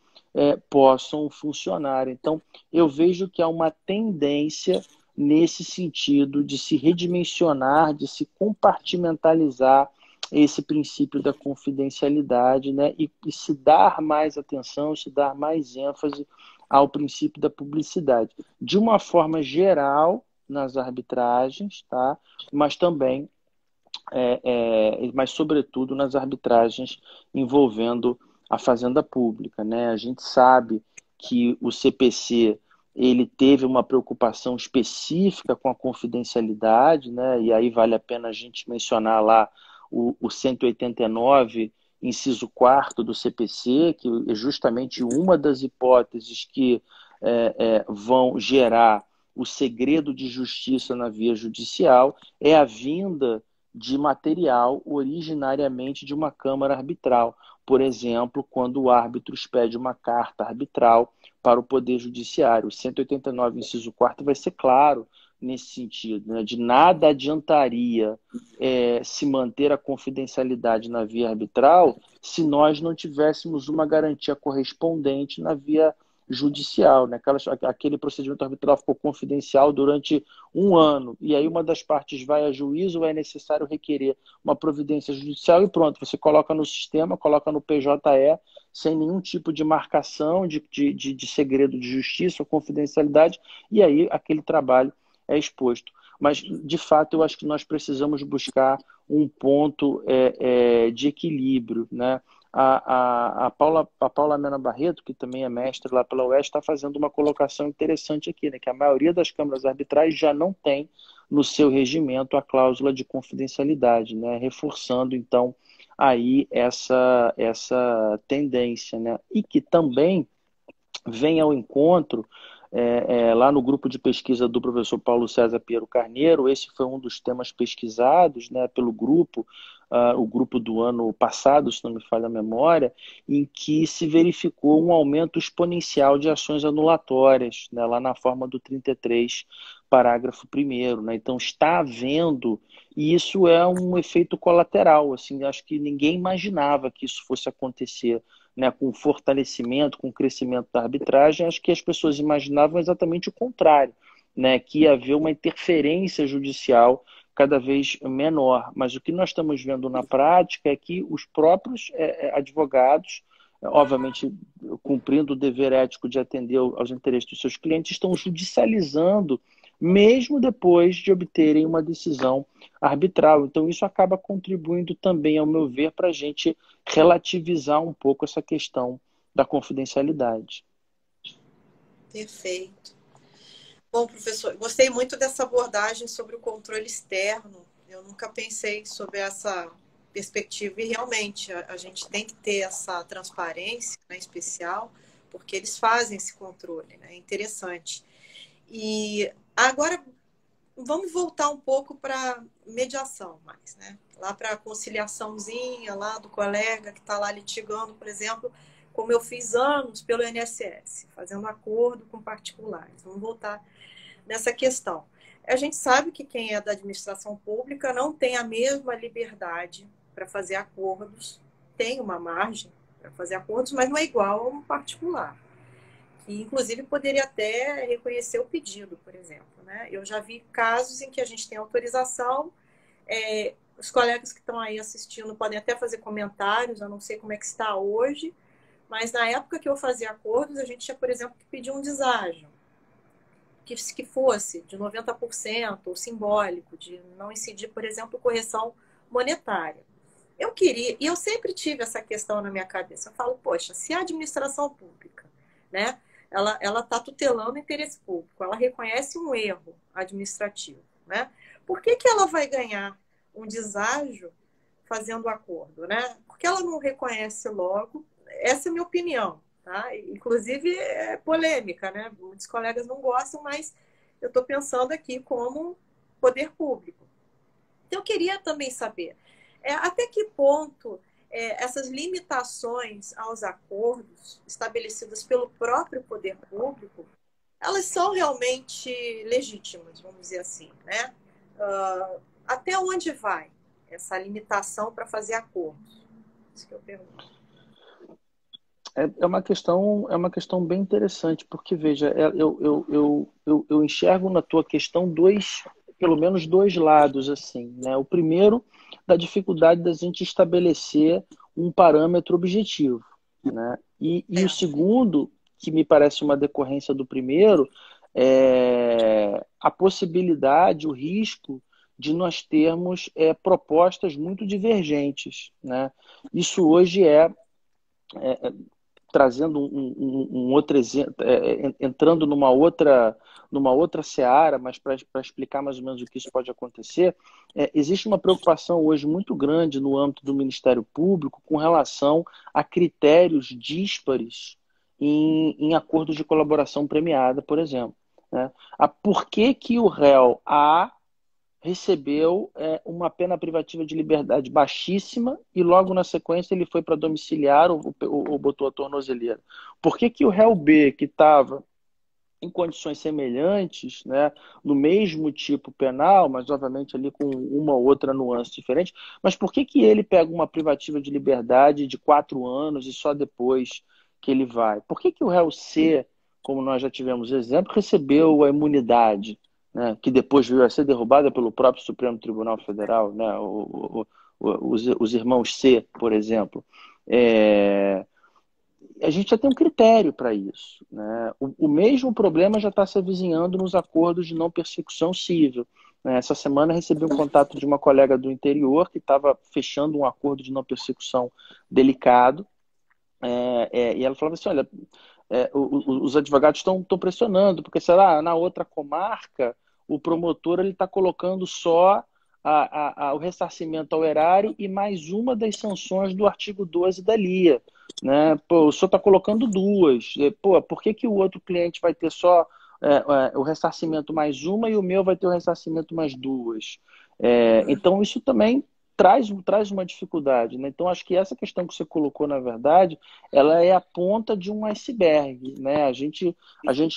possam funcionar. Então, eu vejo que há uma tendência nesse sentido de se redimensionar, de se compartimentalizar esse princípio da confidencialidade, né? E se dar mais atenção, se dar mais ênfase ao princípio da publicidade. De uma forma geral, nas arbitragens, tá? Mas também, mas sobretudo nas arbitragens envolvendo a fazenda pública, né? A gente sabe que o CPC ele teve uma preocupação específica com a confidencialidade, né? E aí vale a pena a gente mencionar lá o 189, inciso 4º do CPC, que é justamente uma das hipóteses que vão gerar o segredo de justiça na via judicial, é a vinda de material originariamente de uma câmara arbitral. Por exemplo, quando o árbitro expede uma carta arbitral para o Poder Judiciário. O 189, inciso 4º, vai ser claro nesse sentido, né? De nada adiantaria se manter a confidencialidade na via arbitral se nós não tivéssemos uma garantia correspondente na via judicial, né? Aquele procedimento arbitral ficou confidencial durante um ano, e aí uma das partes vai a juízo, é necessário requerer uma providência judicial e pronto, você coloca no sistema, coloca no PJE, sem nenhum tipo de marcação de segredo de justiça ou confidencialidade, e aí aquele trabalho é exposto. Mas, de fato, eu acho que nós precisamos buscar um ponto de equilíbrio, né? A Paula Mena Barreto, que também é mestre lá pela UES, está fazendo uma colocação interessante aqui, né? Que a maioria das câmaras arbitrais já não tem no seu regimento a cláusula de confidencialidade, né? Reforçando, então, aí essa tendência, né? E que também vem ao encontro, lá no grupo de pesquisa do professor Paulo César Piero Carneiro. Esse foi um dos temas pesquisados, né, pelo grupo, o grupo do ano passado, se não me falha a memória, em que se verificou um aumento exponencial de ações anulatórias, né, lá na forma do 33, parágrafo 1º, né? Então está havendo, e isso é um efeito colateral, assim, acho que ninguém imaginava que isso fosse acontecer, né, com o fortalecimento, com o crescimento da arbitragem. Acho que as pessoas imaginavam exatamente o contrário, né, que ia haver uma interferência judicial cada vez menor. Mas o que nós estamos vendo na prática é que os próprios advogados, obviamente cumprindo o dever ético de atender aos interesses dos seus clientes, estão judicializando mesmo depois de obterem uma decisão arbitral. Então, isso acaba contribuindo também, ao meu ver, para a gente relativizar um pouco essa questão da confidencialidade. Perfeito. Bom, professor, gostei muito dessa abordagem sobre o controle externo. Eu nunca pensei sobre essa perspectiva e realmente a gente tem que ter essa transparência, né, em especial, porque eles fazem esse controle, né? É interessante. E agora vamos voltar um pouco para mediação mais, né? Lá para a conciliaçãozinha lá do colega que está lá litigando, por exemplo, como eu fiz anos pelo INSS, fazendo acordo com particulares. Vamos voltar nessa questão. A gente sabe que quem é da administração pública não tem a mesma liberdade para fazer acordos, tem uma margem para fazer acordos, mas não é igual a um particular, que inclusive poderia até reconhecer o pedido, por exemplo, né? Eu já vi casos em que a gente tem autorização, os colegas que estão aí assistindo podem até fazer comentários, eu não sei como é que está hoje, mas na época que eu fazia acordos, a gente tinha, por exemplo, que pedir um deságio, que fosse de 90% ou simbólico, de não incidir, por exemplo, correção monetária. Eu queria, e eu sempre tive essa questão na minha cabeça, eu falo, poxa, se a administração pública, né, ela está tutelando o interesse público, ela reconhece um erro administrativo, né? Por que ela vai ganhar um deságio fazendo acordo, né? Porque ela não reconhece logo. Essa é a minha opinião, tá? Inclusive é polêmica, né? Muitos colegas não gostam, mas eu estou pensando aqui como poder público. Então, eu queria também saber até que ponto essas limitações aos acordos estabelecidas pelo próprio poder público, elas são realmente legítimas, vamos dizer assim, né? Até onde vai essa limitação para fazer acordos? Isso que eu pergunto. É uma questão bem interessante, porque, veja, eu enxergo na tua questão pelo menos dois lados, assim, né? O primeiro, da dificuldade da gente estabelecer um parâmetro objetivo, né? E o segundo, que me parece uma decorrência do primeiro, é a possibilidade, o risco de nós termos propostas muito divergentes, né? Isso hoje trazendo um outro exemplo, entrando numa outra seara, mas para explicar mais ou menos o que isso pode acontecer, existe uma preocupação hoje muito grande no âmbito do Ministério Público com relação a critérios díspares em acordos de colaboração premiada, por exemplo, né? Por que o réu A recebeu uma pena privativa de liberdade baixíssima e logo na sequência ele foi para domiciliar ou botou a tornozeleira? Por que o réu B, que estava em condições semelhantes, né, no mesmo tipo penal, mas obviamente ali com uma ou outra nuance diferente, mas por que ele pega uma privativa de liberdade de 4 anos e só depois que ele vai? Por que o réu C, como nós já tivemos exemplo, recebeu a imunidade, né, que depois veio a ser derrubada pelo próprio Supremo Tribunal Federal, né, os irmãos C, por exemplo? A gente já tem um critério para isso, né? O mesmo problema já está se avizinhando nos acordos de não persecução civil, né? Essa semana recebi um contato de uma colega do interior que estava fechando um acordo de não persecução delicado, e ela falava assim, olha, os advogados estão pressionando, porque, sei lá, na outra comarca o promotor ele está colocando só o ressarcimento ao erário e mais uma das sanções do artigo 12 da LIA. Né? Pô, o senhor está colocando duas. Pô, por que, que o outro cliente vai ter só o ressarcimento mais uma e o meu vai ter o ressarcimento mais duas? Então, isso também traz uma dificuldade. Né? Então, acho que essa questão que você colocou, na verdade, ela é a ponta de um iceberg. Né? A gente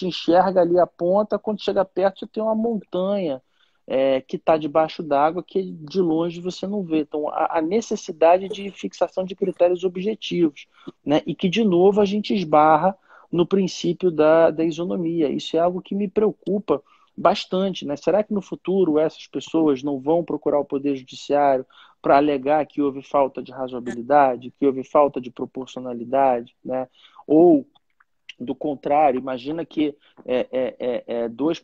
enxerga ali a ponta, quando chega perto você tem uma montanha que está debaixo d'água, que de longe você não vê. Então, a necessidade de fixação de critérios objetivos, né? E que, de novo, a gente esbarra no princípio da isonomia. Isso é algo que me preocupa bastante. Né? Será que no futuro essas pessoas não vão procurar o Poder Judiciário para alegar que houve falta de razoabilidade, que houve falta de proporcionalidade, né? Ou do contrário, imagina que dois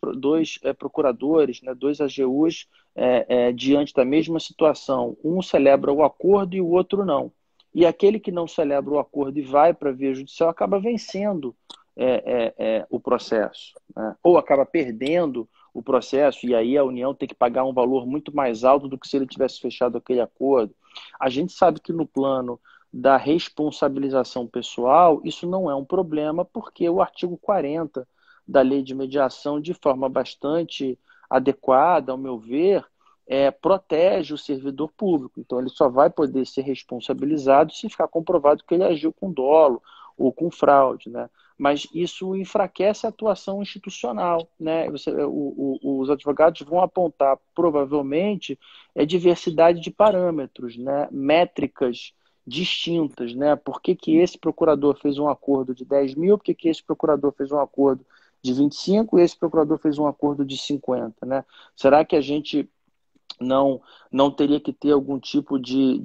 procuradores, né, dois AGUs, diante da mesma situação, um celebra o acordo e o outro não. E aquele que não celebra o acordo e vai para a via judicial acaba vencendo o processo, né? Ou acaba perdendo o processo, e aí a União tem que pagar um valor muito mais alto do que se ele tivesse fechado aquele acordo. A gente sabe que no plano da responsabilização pessoal, isso não é um problema, porque o artigo 40 da Lei de Mediação, de forma bastante adequada, ao meu ver, protege o servidor público. Então, ele só vai poder ser responsabilizado se ficar comprovado que ele agiu com dolo ou com fraude, né? Mas isso enfraquece a atuação institucional, né? Os advogados vão apontar, provavelmente, diversidade de parâmetros, né? Métricas distintas, né? Por que que esse procurador fez um acordo de 10 mil, por que que esse procurador fez um acordo de 25 e esse procurador fez um acordo de 50, né? Será que a gente não teria que ter algum tipo de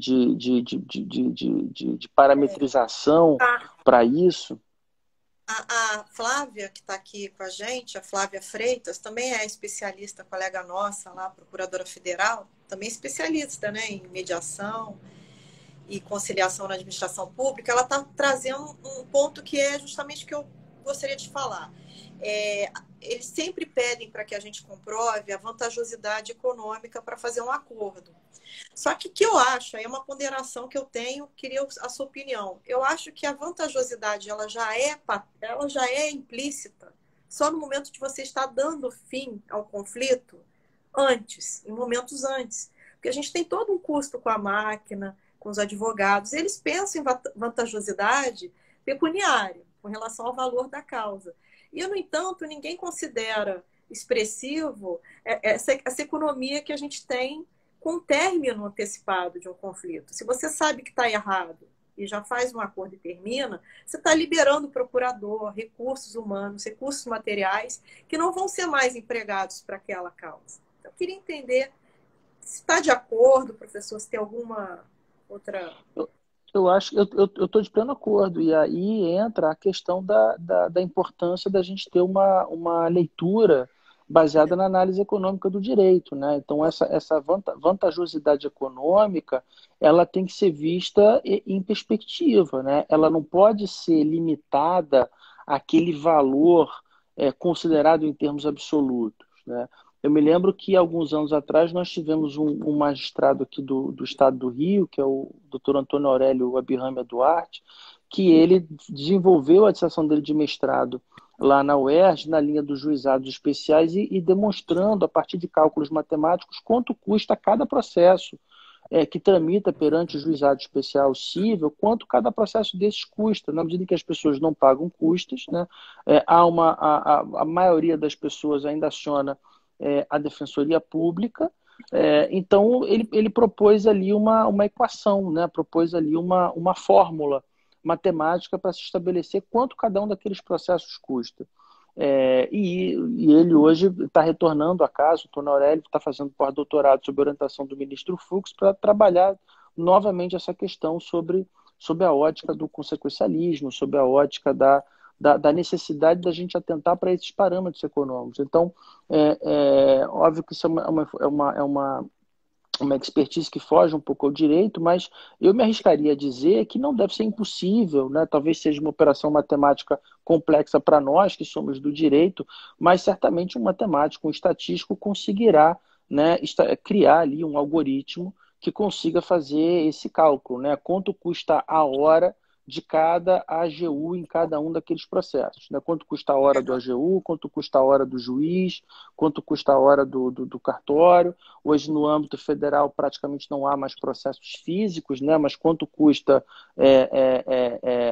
parametrização para isso? A Flávia, que está aqui com a gente, a Flávia Freitas, também é especialista, colega nossa lá, procuradora federal, também especialista, né, em mediação e conciliação na administração pública. Ela está trazendo um ponto que é justamente o que eu gostaria de falar. Eles sempre pedem para que a gente comprove a vantajosidade econômica para fazer um acordo. Só que o que eu acho, aí é uma ponderação que eu tenho, queria a sua opinião. Eu acho que a vantajosidade ela já é implícita só no momento de você estar dando fim ao conflito em momentos antes. Porque a gente tem todo um custo com a máquina, com os advogados. Eles pensam em vantajosidade pecuniária, com relação ao valor da causa. E, no entanto, ninguém considera expressivo essa economia que a gente tem com o término antecipado de um conflito. Se você sabe que está errado e já faz um acordo e termina, você está liberando o procurador, recursos humanos, recursos materiais, que não vão ser mais empregados para aquela causa. Então, eu queria entender se está de acordo, professor, se tem alguma outra... Eu acho que eu estou de pleno acordo, e aí entra a questão da importância da gente ter uma leitura baseada na análise econômica do direito, né? Então, essa vantajosidade econômica, ela tem que ser vista em perspectiva, né? Ela não pode ser limitada àquele valor considerado em termos absolutos, né? Eu me lembro que alguns anos atrás nós tivemos um magistrado aqui do estado do Rio, que é o doutor Antônio Aurélio Abirrame Duarte, que ele desenvolveu a dissertação dele de mestrado lá na UERJ, na linha dos juizados especiais, e demonstrando, a partir de cálculos matemáticos, quanto custa cada processo que tramita perante o juizado especial civil, quanto cada processo desses custa. Na medida em que as pessoas não pagam custas, né, a maioria das pessoas ainda aciona a Defensoria Pública. Então, ele propôs ali uma equação, né? Propôs ali uma fórmula matemática para se estabelecer quanto cada um daqueles processos custa. E ele hoje está retornando a casa, o Antônio Aurélio está fazendo pós-doutorado sob orientação do ministro Fux para trabalhar novamente essa questão sobre a ótica do consequencialismo, sobre a ótica da necessidade da gente atentar para esses parâmetros econômicos. Então, óbvio que isso uma expertise que foge um pouco ao direito, mas eu me arriscaria a dizer que não deve ser impossível, né? Talvez seja uma operação matemática complexa para nós, que somos do direito, mas certamente um matemático, um estatístico conseguirá, né, criar ali um algoritmo que consiga fazer esse cálculo, né? Quanto custa a hora de cada AGU em cada um daqueles processos, né? Quanto custa a hora do AGU, quanto custa a hora do juiz, quanto custa a hora do cartório. Hoje, no âmbito federal, praticamente não há mais processos físicos, né? Mas quanto custa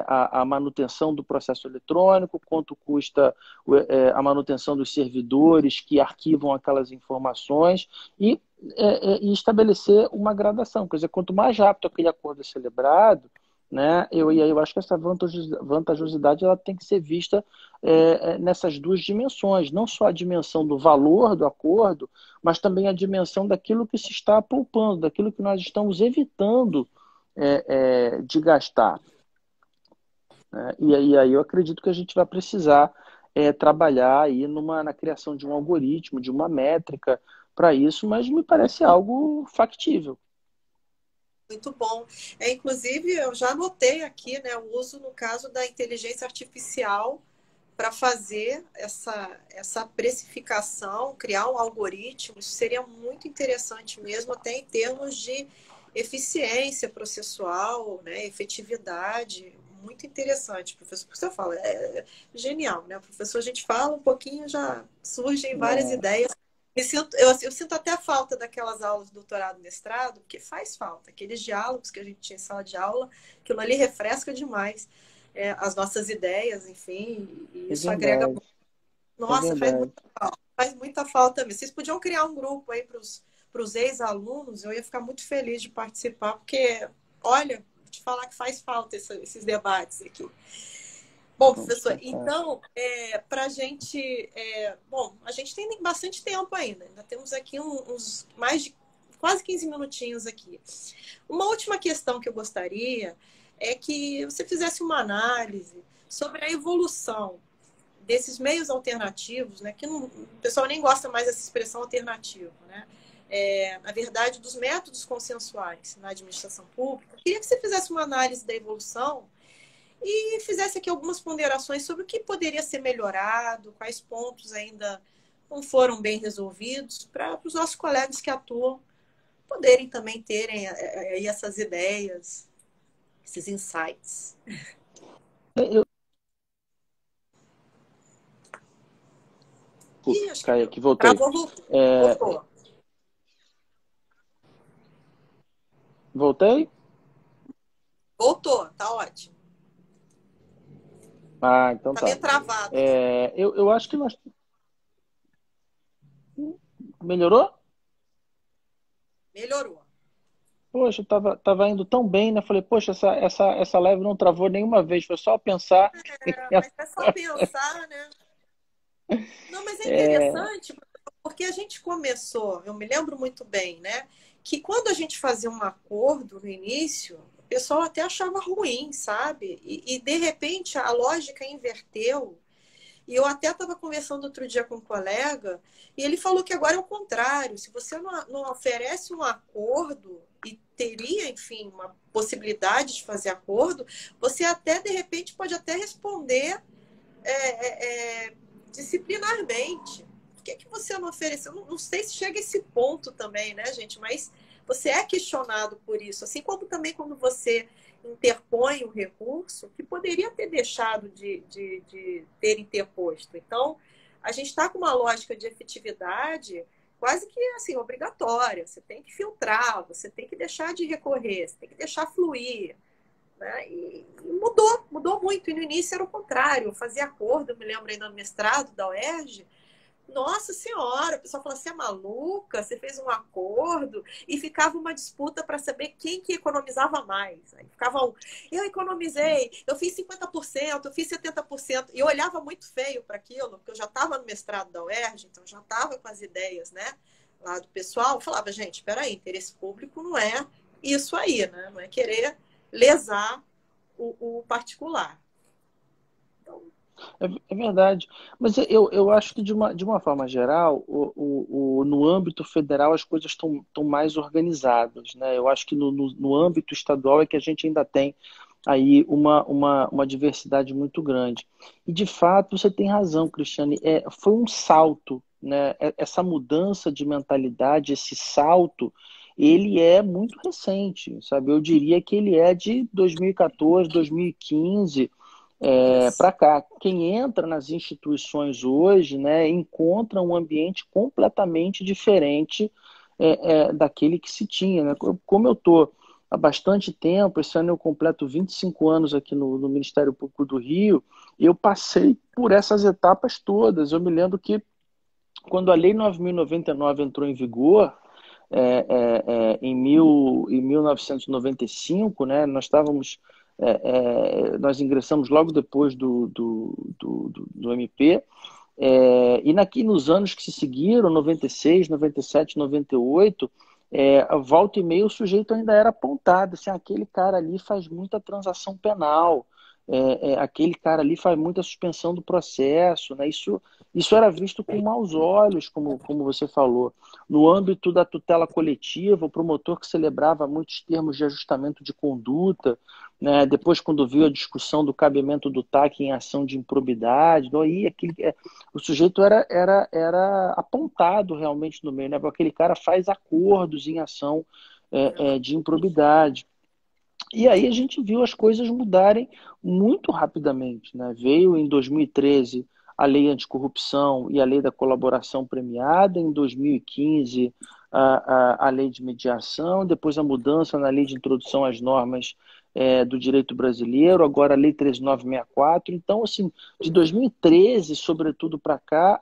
a manutenção do processo eletrônico, quanto custa a manutenção dos servidores que arquivam aquelas informações e estabelecer uma gradação. Quer dizer, quanto mais rápido aquele acordo é celebrado, né? Eu acho que essa vantajosidade ela tem que ser vista nessas duas dimensões, não só a dimensão do valor do acordo, mas também a dimensão daquilo que se está poupando, daquilo que nós estamos evitando de gastar. Né? E aí eu acredito que a gente vai precisar trabalhar aí na criação de um algoritmo, de uma métrica para isso, mas me parece algo factível. Muito bom. Inclusive, eu já anotei aqui, né, o uso, no caso, da inteligência artificial para fazer essa precificação, criar um algoritmo. Isso seria muito interessante mesmo, até em termos de eficiência processual, né, efetividade. Muito interessante, professor. Porque você fala, genial, né? Professor, a gente fala um pouquinho, já surgem várias ideias. Eu sinto até falta daquelas aulas de doutorado e mestrado, porque faz falta. Aqueles diálogos que a gente tinha em sala de aula, aquilo ali refresca demais as nossas ideias, enfim, e isso agrega muito. Nossa, faz muita falta mesmo. Vocês podiam criar um grupo aí para os ex-alunos, eu ia ficar muito feliz de participar, porque, olha, vou te falar que faz falta esses debates aqui. Bom, professor, então, para a gente... bom, a gente tem bastante tempo ainda. Ainda temos aqui uns mais de quase 15 minutinhos aqui. Uma última questão que eu gostaria é que você fizesse uma análise sobre a evolução desses meios alternativos, né? Que o pessoal nem gosta mais dessa expressão alternativa, né? Na verdade, dos métodos consensuais na administração pública. Eu queria que você fizesse uma análise da evolução e fizesse aqui algumas ponderações sobre o que poderia ser melhorado, quais pontos ainda não foram bem resolvidos, para os nossos colegas que atuam poderem também terem essas ideias, esses insights. Cai aqui, voltei. Voltou. Voltei? Voltou, tá ótimo. Então tá tá. meio travado. Eu acho que nós... Melhorou? Melhorou. Poxa, tava indo tão bem, né? Falei, poxa, essa live não travou nenhuma vez, foi só pensar. Mas é só pensar, né? Não, mas é interessante, porque a gente começou, eu me lembro muito bem, né? Que quando a gente fazia um acordo no início, o pessoal até achava ruim, sabe? E de repente a lógica inverteu. E eu até estava conversando outro dia com um colega, e ele falou que agora é o contrário. Se você não oferece um acordo e teria, enfim, uma possibilidade de fazer acordo, você até, de repente, pode até responder disciplinarmente. Por que você não ofereceu? Não sei se chega a esse ponto também, né, gente? Mas você é questionado por isso. Assim como também quando você interpõe o recurso, que poderia ter deixado de ter interposto. Então, a gente está com uma lógica de efetividade quase que assim, obrigatória. Você tem que filtrar, você tem que deixar de recorrer, você tem que deixar fluir. Né? E mudou muito. E no início era o contrário. Eu fazia acordo, eu me lembro ainda no mestrado da UERJ. Nossa Senhora, o pessoal falou, você é maluca? Você fez um acordo? E ficava uma disputa para saber quem que economizava mais. Aí ficava eu economizei, eu fiz 50%, eu fiz 70%. E eu olhava muito feio para aquilo, porque eu já estava no mestrado da UERJ, então já estava com as ideias, né, lá do pessoal. Eu falava, gente, espera aí, interesse público não é isso aí, né? Não é querer lesar o particular. Então, É verdade. Mas eu acho que, de uma forma geral, no âmbito federal as coisas estão mais organizadas, né? Eu acho que no âmbito estadual é que a gente ainda tem aí uma diversidade muito grande. E, de fato, você tem razão, Cristiane. Foi um salto, né? Essa mudança de mentalidade, esse salto, ele é muito recente, sabe? Eu diria que ele é de 2014, 2015 Isso. para cá. Quem entra nas instituições hoje, né, encontra um ambiente completamente diferente daquele que se tinha. Né? Como eu estou há bastante tempo, esse ano eu completo 25 anos aqui no Ministério Público do Rio, eu passei por essas etapas todas. Eu me lembro que quando a Lei 9.099 entrou em vigor, em 1995, né, nós ingressamos logo depois do MP, e nos anos que se seguiram, 96, 97, 98, volta e meia o sujeito ainda era apontado, assim, aquele cara ali faz muita transação penal, aquele cara ali faz muita suspensão do processo, né? Isso era visto com maus olhos, como você falou. No âmbito da tutela coletiva, o promotor que celebrava muitos termos de ajustamento de conduta, né? Depois, quando viu a discussão do cabimento do TAC em ação de improbidade, aí o sujeito era apontado realmente no meio, né? Porque aquele cara faz acordos em ação de improbidade. E aí a gente viu as coisas mudarem muito rapidamente, né? Veio em 2013 a lei anticorrupção e a lei da colaboração premiada, em 2015 a lei de mediação, depois a mudança na lei de introdução às normas do direito brasileiro, agora a lei 13.964. Então, assim, de 2013, sobretudo para cá,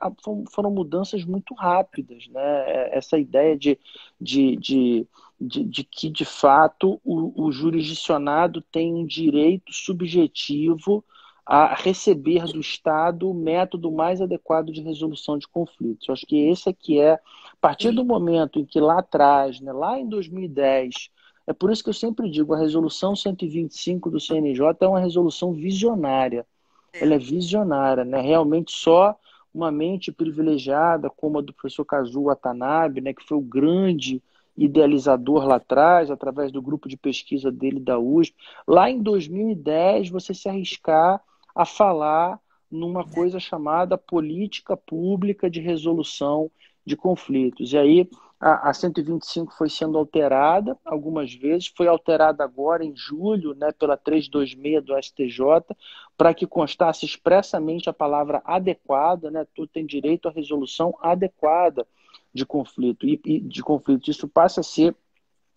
foram mudanças muito rápidas, né? Essa ideia de, de de que, de fato, o jurisdicionado tem um direito subjetivo a receber do Estado o método mais adequado de resolução de conflitos. Eu acho que esse aqui a partir do Sim. momento em que lá atrás, né, lá em 2010, é por isso que eu sempre digo, a resolução 125 do CNJ é uma resolução visionária. É. Ela é visionária, né? Realmente só uma mente privilegiada, como a do professor Kazuo Watanabe, né, que foi o grande idealizador lá atrás, através do grupo de pesquisa dele da USP. Lá em 2010, você se arriscar a falar numa coisa chamada política pública de resolução de conflitos. E aí a 125 foi sendo alterada algumas vezes, foi alterada agora em julho, né, pela 326 do STJ, para que constasse expressamente a palavra adequada, né, tu tem direito à resolução adequada de conflito. E de conflito, isso passa a ser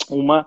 uma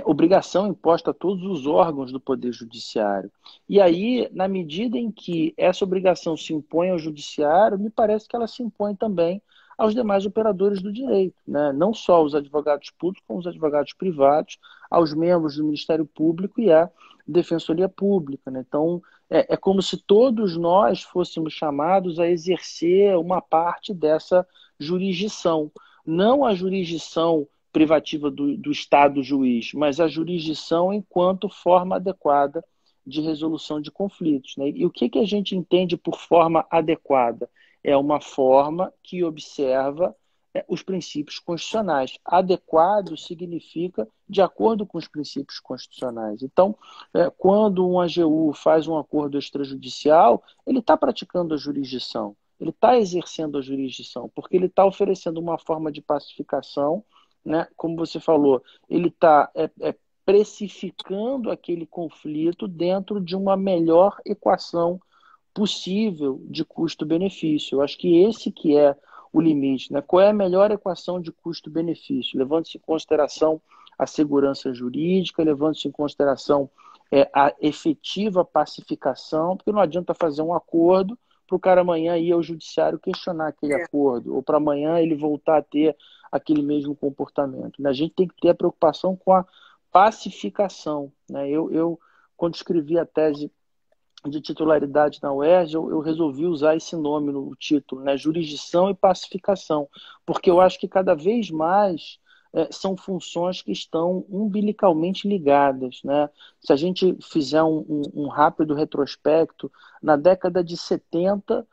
obrigação imposta a todos os órgãos do Poder Judiciário. E aí, na medida em que essa obrigação se impõe ao Judiciário, me parece que ela se impõe também aos demais operadores do direito, né? Não só os advogados públicos, como os advogados privados, aos membros do Ministério Público e à Defensoria Pública, né? Então, é como se todos nós fôssemos chamados a exercer uma parte dessa jurisdição. Não a jurisdição privativa do Estado juiz, mas a jurisdição enquanto forma adequada de resolução de conflitos. Né? E o que a gente entende por forma adequada? É uma forma que observa os princípios constitucionais. Adequado significa de acordo com os princípios constitucionais. Então, quando um AGU faz um acordo extrajudicial, ele está praticando a jurisdição, ele está exercendo a jurisdição, porque ele está oferecendo uma forma de pacificação, né? Como você falou, ele está precificando aquele conflito dentro de uma melhor equação possível de custo-benefício. Eu acho que esse que é o limite, né? Qual é a melhor equação de custo-benefício? Levando-se em consideração a segurança jurídica, levando-se em consideração a efetiva pacificação, porque não adianta fazer um acordo para o cara amanhã ir ao judiciário questionar aquele É. acordo, ou para amanhã ele voltar a ter aquele mesmo comportamento. A gente tem que ter a preocupação com a pacificação. Né? Quando escrevi a tese de titularidade na UERJ, eu resolvi usar esse nome no título, né? Jurisdição e pacificação, porque eu acho que cada vez mais são funções que estão umbilicalmente ligadas, né? Se a gente fizer um rápido retrospecto, na década de 70,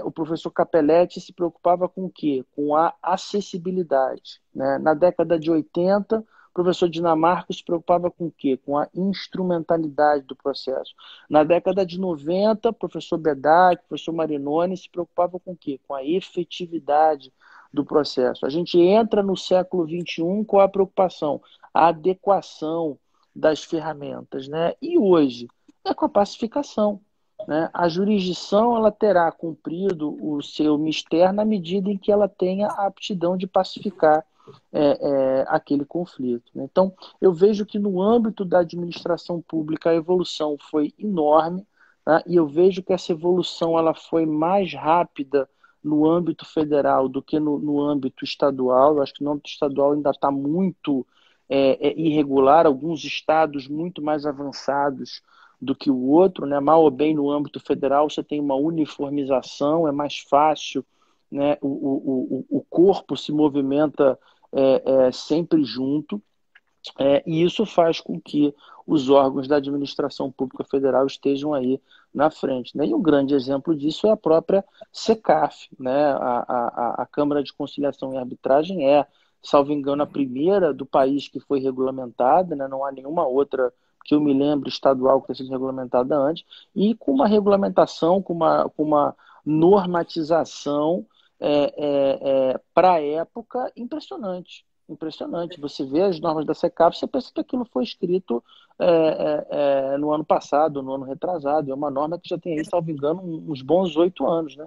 o professor Capelletti se preocupava com o quê? Com a acessibilidade, né? Na década de 80, o professor Dinamarca se preocupava com o quê? Com a instrumentalidade do processo. Na década de 90, o professor Bedak, o professor Marinoni se preocupavam com o quê? Com a efetividade do processo. A gente entra no século XXI com a preocupação, a adequação das ferramentas, né? E hoje é com a pacificação, né? A jurisdição ela terá cumprido o seu mistério na medida em que ela tenha a aptidão de pacificar aquele conflito, né? Então, eu vejo que no âmbito da administração pública a evolução foi enorme, tá? E eu vejo que essa evolução ela foi mais rápida no âmbito federal do que no âmbito estadual. Eu acho que no âmbito estadual ainda está muito irregular, alguns estados muito mais avançados do que o outro, né? Mal ou bem no âmbito federal você tem uma uniformização, é mais fácil, né? O corpo se movimenta sempre junto, e isso faz com que os órgãos da administração pública federal estejam aí na frente, né? E um grande exemplo disso é a própria SECAF, né? A Câmara de Conciliação e Arbitragem salvo engano, a primeira do país que foi regulamentada, né? Não há nenhuma outra que eu me lembro estadual que tenha sido regulamentada antes, e com uma regulamentação, com uma normatização para a época impressionante. Impressionante. Você vê as normas da SECAP, você pensa que aquilo foi escrito no ano passado, no ano retrasado. É uma norma que já tem aí, salvo engano, uns bons 8 anos, né?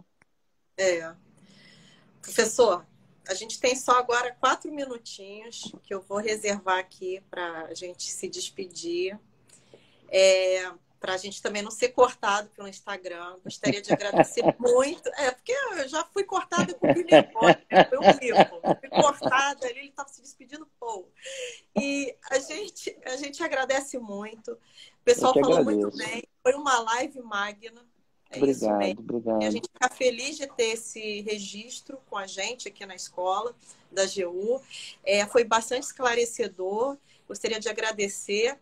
Professor, a gente tem só agora 4 minutinhos que eu vou reservar aqui para a gente se despedir. Para a gente também não ser cortado pelo Instagram. Gostaria de agradecer muito. Porque eu já fui cortada com o Guilherme, né? Foi um livro. Fui cortada ali, ele estava se despedindo pouco. E a gente agradece muito. O pessoal falou muito bem. Foi uma live magna. Isso mesmo. Obrigado. E a gente fica feliz de ter esse registro com a gente aqui na escola da AGU. Foi bastante esclarecedor. Gostaria de agradecer.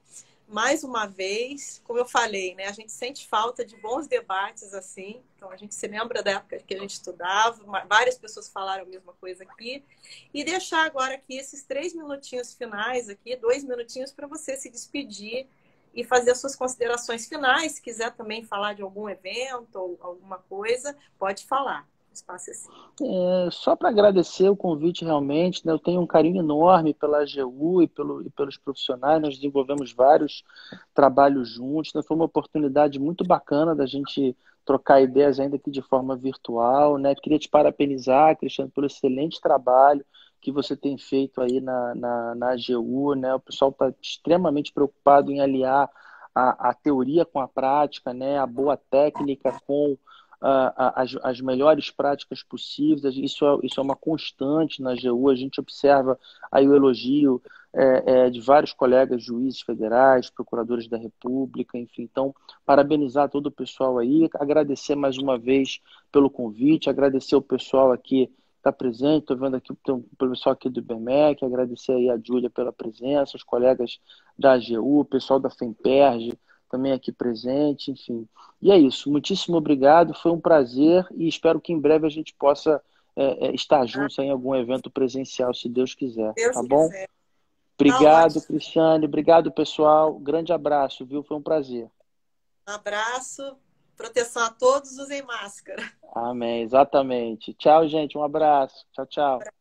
Mais uma vez, como eu falei, né, a gente sente falta de bons debates assim. Então, a gente se lembra da época que a gente estudava, várias pessoas falaram a mesma coisa aqui. E deixar agora aqui esses 3 minutinhos finais aqui, 2 minutinhos para você se despedir e fazer as suas considerações finais. Se quiser também falar de algum evento ou alguma coisa, pode falar. Espaço assim. Só para agradecer o convite realmente, né? Eu tenho um carinho enorme pela AGU e pelos profissionais, nós desenvolvemos vários trabalhos juntos, né? Foi uma oportunidade muito bacana da gente trocar ideias ainda aqui de forma virtual, né? Queria te parabenizar, Cristiano, pelo excelente trabalho que você tem feito aí na AGU, né? O pessoal está extremamente preocupado em aliar a teoria com a prática, né? A boa técnica com as melhores práticas possíveis. Isso é uma constante na AGU. A gente observa aí o elogio de vários colegas juízes federais, procuradores da República, enfim. Então, parabenizar todo o pessoal aí, agradecer mais uma vez pelo convite, agradecer o pessoal aqui que está presente. Estou vendo aqui o pessoal aqui do IBMEC, agradecer aí a Júlia pela presença, os colegas da AGU, o pessoal da FEMPERJ também aqui presente, enfim. E é isso, muitíssimo obrigado, foi um prazer e espero que em breve a gente possa estar juntos em algum evento presencial, se Deus quiser, tá bom? Obrigado, Cristiane, obrigado, pessoal, grande abraço, viu? Foi um prazer. Um abraço, proteção a todos, usem máscara. Amém, exatamente. Tchau, gente, um abraço. Tchau, tchau.